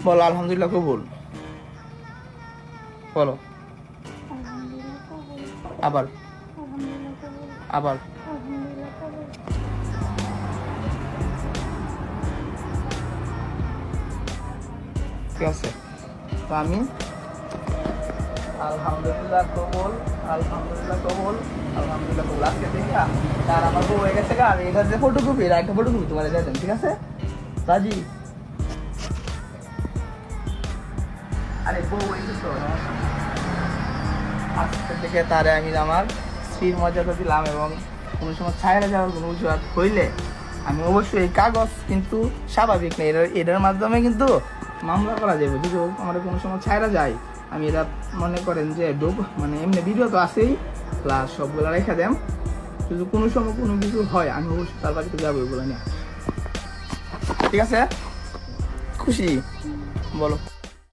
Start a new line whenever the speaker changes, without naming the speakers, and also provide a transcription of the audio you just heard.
বলো আলহামদুলিল্লাহ কবুল। বলো আবার আবার। ঠিক আছে, তো আমি আলহামদুলিল্লাহ কবুল, আলহামদুলিল্লাহ কবুল, আলহামদুলিল্লাহ কবুল। আজকে দেখি আর আমার বউ হয়ে গেছে গা, আমি এটার যে ফটোকপি, এটা একটা ফটোকপি তোমার দিয়ে দেন, ঠিক আছে রাজি? আরে বউ হয়েছে তো, আজকে থেকে তারে আমি আমার স্ত্রীর মর্যাদা দিলাম, এবং কোনো সময় ছায়রা যাওয়ার কোনো অজুহাত হইলে আমি অবশ্যই এই কাগজ কিন্তু স্বাভাবিক না, এটার মাধ্যমে কিন্তু মামলা করা যাবে। যদি আমার কোনো সময় ছায়রা যায়, আমি এরা মনে করেন যে মানে এমনি ভিডিও তো আছেই, প্লাস সবগুলো রেখে দেন। যদি কোনো সময় কোনো কিছু হয়, আমি অবশ্যই তার বাড়িতে যাবো এগুলো নিয়ে। ঠিক আছে, খুশি? বলো।